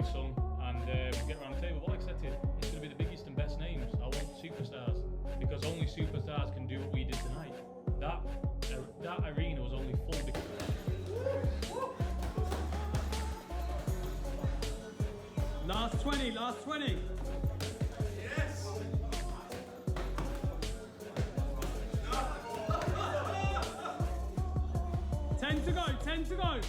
my son and get around the table. What I said to you, it's going to be the biggest and best names. I want superstars because only superstars can do what we did tonight. That arena was only full because of that. Last 20. Yes. 10 to go.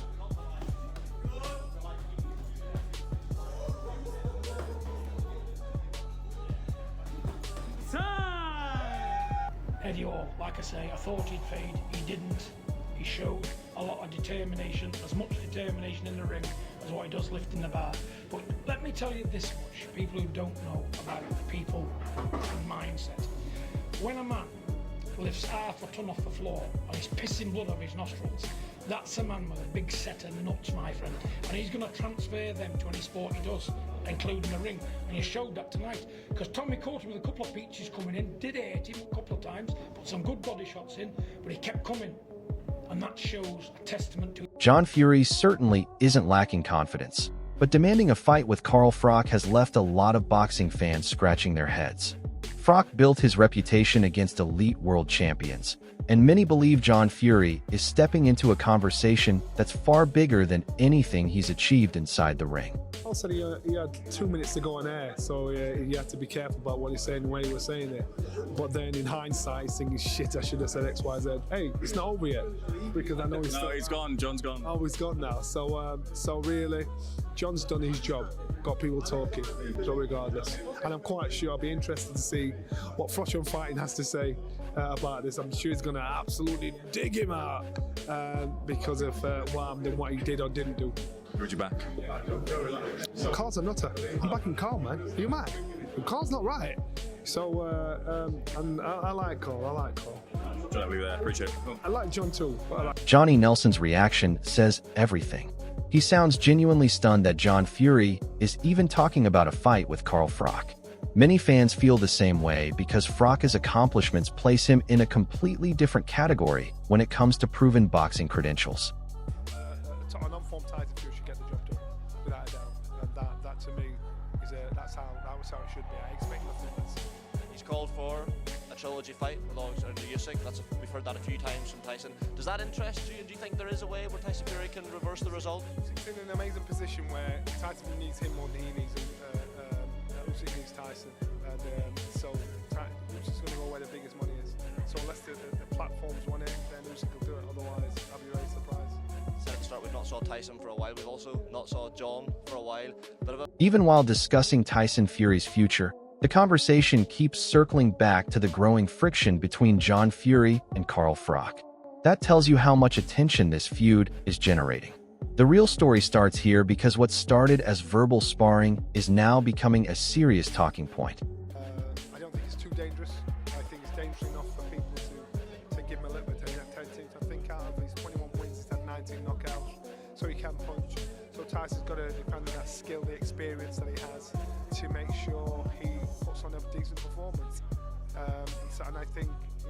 Eddie Hall, like I say, I thought he'd fade, he didn't. He showed a lot of determination, as much determination in the ring as what he does lifting the bar. But let me tell you this much, people who don't know about people and mindset. When a man lifts half a ton off the floor and he's pissing blood off his nostrils, that's a man with a big set of nuts, my friend. And he's going to transfer them to any sport he does, including the ring. And he showed that tonight. Because Tommy caught him with a couple of peaches coming in, did hit him a couple of times, put some good body shots in, but he kept coming. And that shows a testament to... John Fury certainly isn't lacking confidence, but demanding a fight with Carl Froch has left a lot of boxing fans scratching their heads. Froch built his reputation against elite world champions, and many believe John Fury is stepping into a conversation that's far bigger than anything he's achieved inside the ring. Also, he had 2 minutes to go on air, so he had to be careful about what he's saying when he was saying it. But then in hindsight, he's thinking, shit, I should have said X, Y, Z. Hey, it's not over yet, because I know he's... No, he's gone. John's gone. Oh, he's gone now. So really, John's done his job. Got people talking, so regardless. And I'm quite sure I'll be interested to see what Froch on Fighting has to say about this. I'm sure he's going to absolutely dig him out because of what he did or didn't do. Who'd you back? Carl's a nutter. I'm backing Carl, man. Are you mad? Carl's not right. So, and I like Carl. I like Carl. John, I'll leave it there. Appreciate it. I like John too. But I like... Johny Nelson's reaction says everything. He sounds genuinely stunned that John Fury is even talking about a fight with Carl Froch. Many fans feel the same way because Froch's accomplishments place him in a completely different category when it comes to proven boxing credentials. An unformed title Fury should get the job done, without a doubt. And that to me is that's how it should be. I expect nothing less. He's called for a trilogy fight alongside Usyk. We've heard that a few times from Tyson. Does that interest you? And do you think there is a way where Tyson Fury can reverse the result? He's in an amazing position where Tyson needs him more than he needs Usyk needs Tyson. And so Usyk's going to go where the biggest money is. So unless the platforms want it, then Usyk will do it. Otherwise, I'll be very surprised. Said at the start, we've not saw Tyson for a while. We've also not saw John for a while. Even while discussing Tyson Fury's future, the conversation keeps circling back to the growing friction between John Fury and Carl Froch. That tells you how much attention this feud is generating. The real story starts here because what started as verbal sparring is now becoming a serious talking point. I don't think it's too dangerous. I think it's dangerous enough for people to give him a little bit of attention. I think out of his 21 wins, he's had 19 knockouts, so he can punch. So Tyson's got to depend on that skill, the experience that he has to make sure he puts on a decent performance. And I think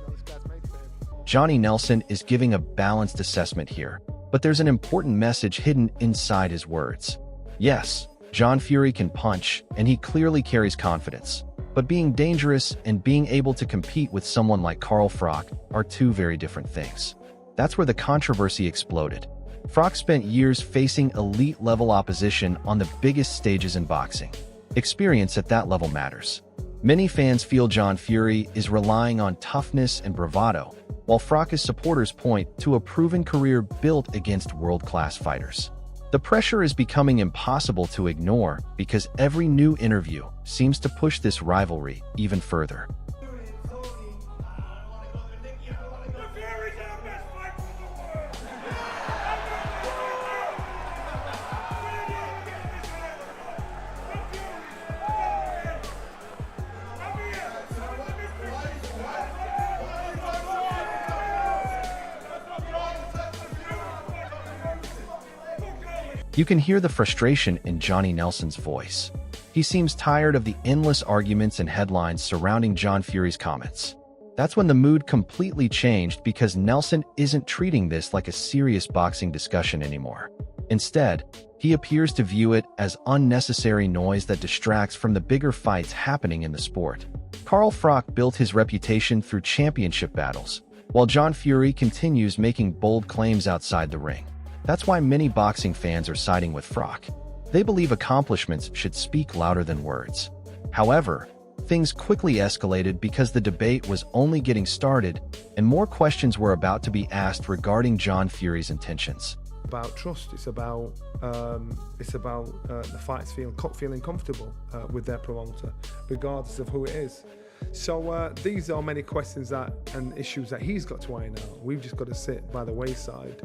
this guy's made for him. Johny Nelson is giving a balanced assessment here, but there's an important message hidden inside his words. Yes, John Fury can punch, and he clearly carries confidence. But being dangerous and being able to compete with someone like Carl Froch are two very different things. That's where the controversy exploded. Froch spent years facing elite-level opposition on the biggest stages in boxing. Experience at that level matters. Many fans feel John Fury is relying on toughness and bravado, while Froch's supporters point to a proven career built against world-class fighters. The pressure is becoming impossible to ignore because every new interview seems to push this rivalry even further. You can hear the frustration in Johny Nelson's voice. He seems tired of the endless arguments and headlines surrounding John Fury's comments. That's when the mood completely changed because Nelson isn't treating this like a serious boxing discussion anymore. Instead, He appears to view it as unnecessary noise that distracts from the bigger fights happening in the sport. Carl Froch built his reputation through championship battles, while John Fury continues making bold claims outside the ring. That's why many boxing fans are siding with Froch. They believe accomplishments should speak louder than words. However, things quickly escalated because the debate was only getting started and more questions were about to be asked regarding John Fury's intentions. About trust. It's about the fighters feeling comfortable with their promoter, regardless of who it is. So these are many questions and issues that he's got to iron out. We've just got to sit by the wayside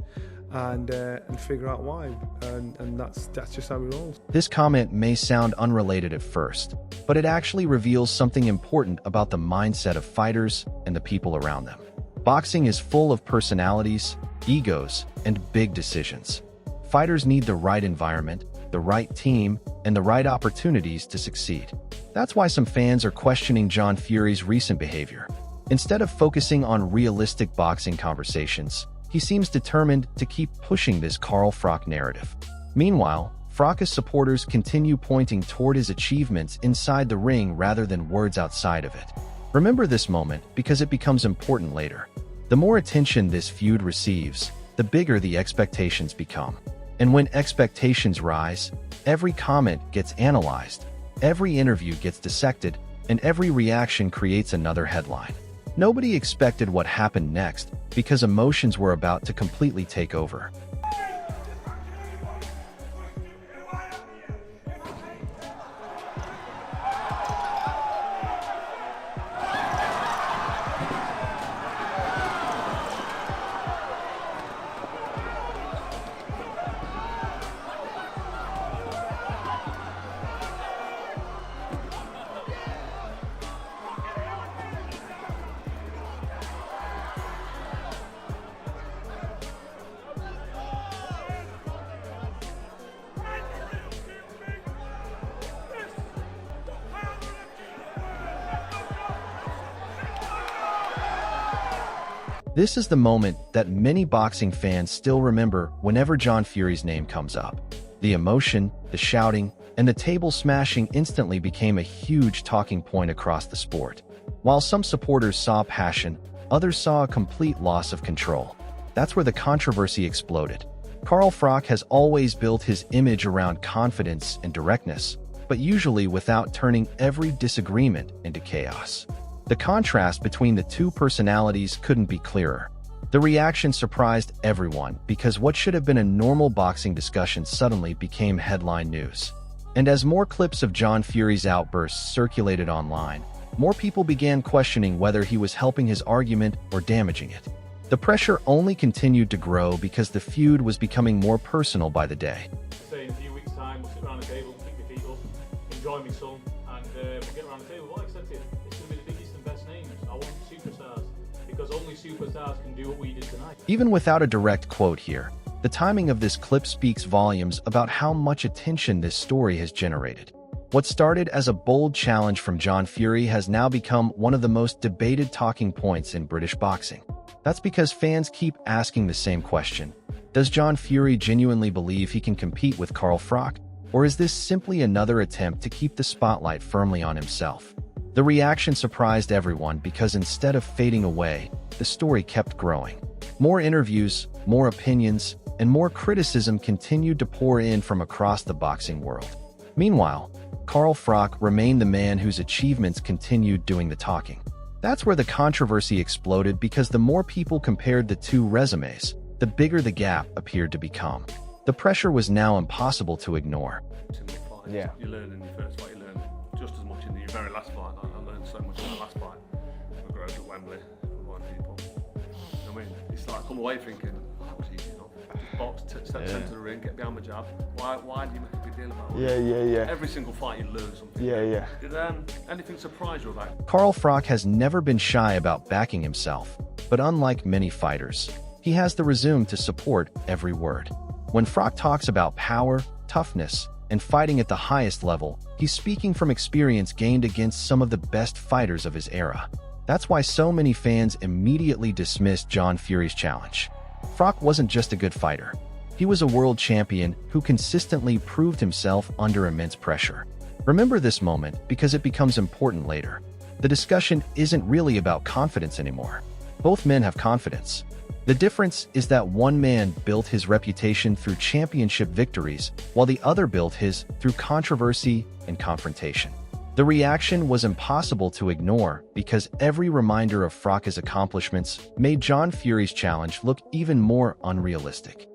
and figure out why, and that's just how it rolls. This comment may sound unrelated at first, but it actually reveals something important about the mindset of fighters and the people around them. Boxing is full of personalities, egos, and big decisions. Fighters need the right environment, the right team, and the right opportunities to succeed. That's why some fans are questioning John Fury's recent behavior. Instead of focusing on realistic boxing conversations, he seems determined to keep pushing this Carl Froch narrative. Meanwhile, Froch's supporters continue pointing toward his achievements inside the ring rather than words outside of it. Remember this moment because it becomes important later. The more attention this feud receives, the bigger the expectations become. And when expectations rise, every comment gets analyzed, every interview gets dissected, and every reaction creates another headline. Nobody expected what happened next because emotions were about to completely take over. This is the moment that many boxing fans still remember whenever John Fury's name comes up. The emotion, the shouting, and the table smashing instantly became a huge talking point across the sport. While some supporters saw passion, others saw a complete loss of control. That's where the controversy exploded. Carl Froch has always built his image around confidence and directness, but usually without turning every disagreement into chaos. The contrast between the two personalities couldn't be clearer. The reaction surprised everyone because what should have been a normal boxing discussion suddenly became headline news. And as more clips of John Fury's outbursts circulated online, more people began questioning whether he was helping his argument or damaging it. The pressure only continued to grow because the feud was becoming more personal by the day. Say in a few weeks' time, we'll sit around the table, kick your feet up, enjoy my son, and we'll get around the table. Like I said to you, it's going to be the biggest and best names. I want superstars, because only superstars can do what we did tonight. Even without a direct quote here, the timing of this clip speaks volumes about how much attention this story has generated. What started as a bold challenge from John Fury has now become one of the most debated talking points in British boxing. That's because fans keep asking the same question. Does John Fury genuinely believe he can compete with Carl Froch? Or is this simply another attempt to keep the spotlight firmly on himself? The reaction surprised everyone because instead of fading away, the story kept growing. More interviews, more opinions, and more criticism continued to pour in from across the boxing world. Meanwhile, Carl Froch remained the man whose achievements continued doing the talking. That's where the controversy exploded because the more people compared the two resumes, the bigger the gap appeared to become. The pressure was now impossible to ignore. Yeah. You learn in your first fight, you learn just as much in your very last fight. I learned so much in my last fight. I grew up at Wembley, with my people. I mean, it's like I come away thinking, oh, that was easy enough. Just box, step centre of the ring, get behind my jab. Why do you make a big deal about it? Yeah. Every single fight you learn something. Yeah. Did anything surprise you about it? Carl Froch has never been shy about backing himself, but unlike many fighters, he has the resume to support every word. When Froch talks about power, toughness, and fighting at the highest level, he's speaking from experience gained against some of the best fighters of his era. That's why so many fans immediately dismissed John Fury's challenge. Froch wasn't just a good fighter. He was a world champion who consistently proved himself under immense pressure. Remember this moment because it becomes important later. The discussion isn't really about confidence anymore. Both men have confidence. The difference is that one man built his reputation through championship victories, while the other built his through controversy and confrontation. The reaction was impossible to ignore because every reminder of Froch's accomplishments made John Fury's challenge look even more unrealistic.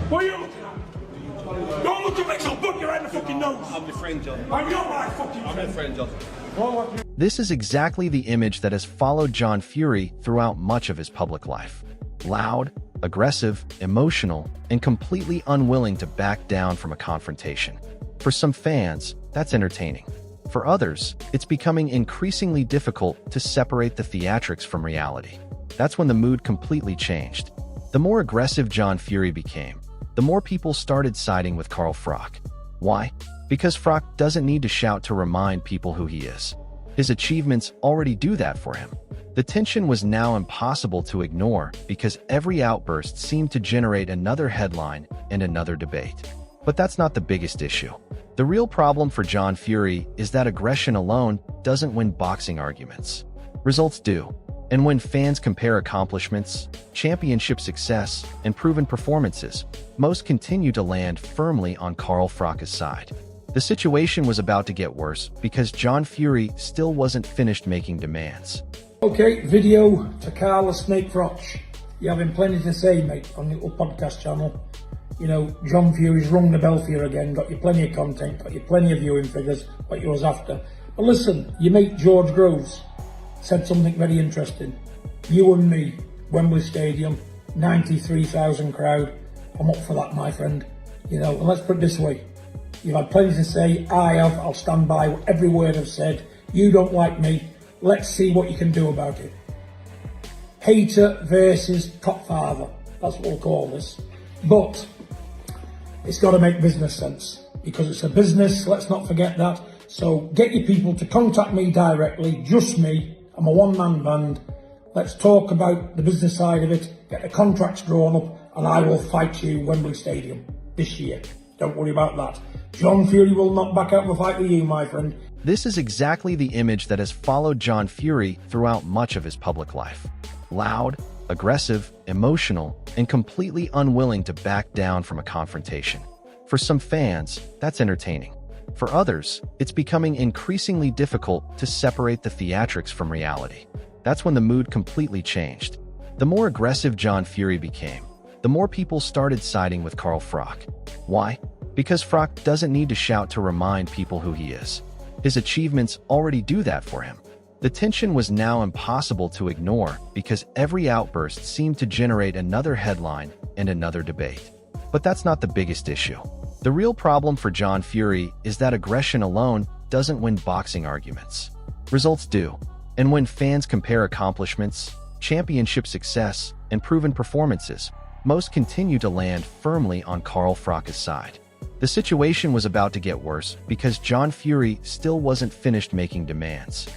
What are you looking at? Don't look at me, so book your head in the fucking nose. I'm your friend, John. I'm not my fucking I'm your friend, John. This is exactly the image that has followed John Fury throughout much of his public life. Loud, aggressive, emotional, and completely unwilling to back down from a confrontation. For some fans, that's entertaining. For others, it's becoming increasingly difficult to separate the theatrics from reality. That's when the mood completely changed. The more aggressive John Fury became, the more people started siding with Carl Froch. Why? Because Froch doesn't need to shout to remind people who he is. His achievements already do that for him. The tension was now impossible to ignore because every outburst seemed to generate another headline and another debate. But that's not the biggest issue. The real problem for John Fury is that aggression alone doesn't win boxing arguments. Results do. And when fans compare accomplishments, championship success, and proven performances, most continue to land firmly on Carl Froch's side. The situation was about to get worse because John Fury still wasn't finished making demands. Okay, video to Carl Froch. You're having plenty to say, mate, on the little podcast channel. You know, John Fury's rung the bell for you again, got you plenty of content, got you plenty of viewing figures, what you was after. But listen, your mate George Groves said something very interesting. You and me, Wembley Stadium, 93,000 crowd. I'm up for that, my friend. You know, and let's put it this way. You've had plenty to say, I have, I'll stand by every word I've said. You don't like me, let's see what you can do about it. Hater versus top father, that's what we'll call this. But it's got to make business sense because it's a business, let's not forget that. So get your people to contact me directly, just me. I'm a one-man band. Let's talk about the business side of it, get the contracts drawn up, and I will fight you Wembley Stadium this year. Don't worry about that. John Fury will not back out of a fight with you, my friend. This is exactly the image that has followed John Fury throughout much of his public life. Loud, aggressive, emotional, and completely unwilling to back down from a confrontation. For some fans, that's entertaining. For others, it's becoming increasingly difficult to separate the theatrics from reality. That's when the mood completely changed. The more aggressive John Fury became, the more people started siding with Carl Froch. Why? Because Froch doesn't need to shout to remind people who he is. His achievements already do that for him. The tension was now impossible to ignore because every outburst seemed to generate another headline and another debate. But that's not the biggest issue. The real problem for John Fury is that aggression alone doesn't win boxing arguments. Results do. And when fans compare accomplishments, championship success, and proven performances, most continue to land firmly on Carl Froch's side. The situation was about to get worse because John Fury still wasn't finished making demands.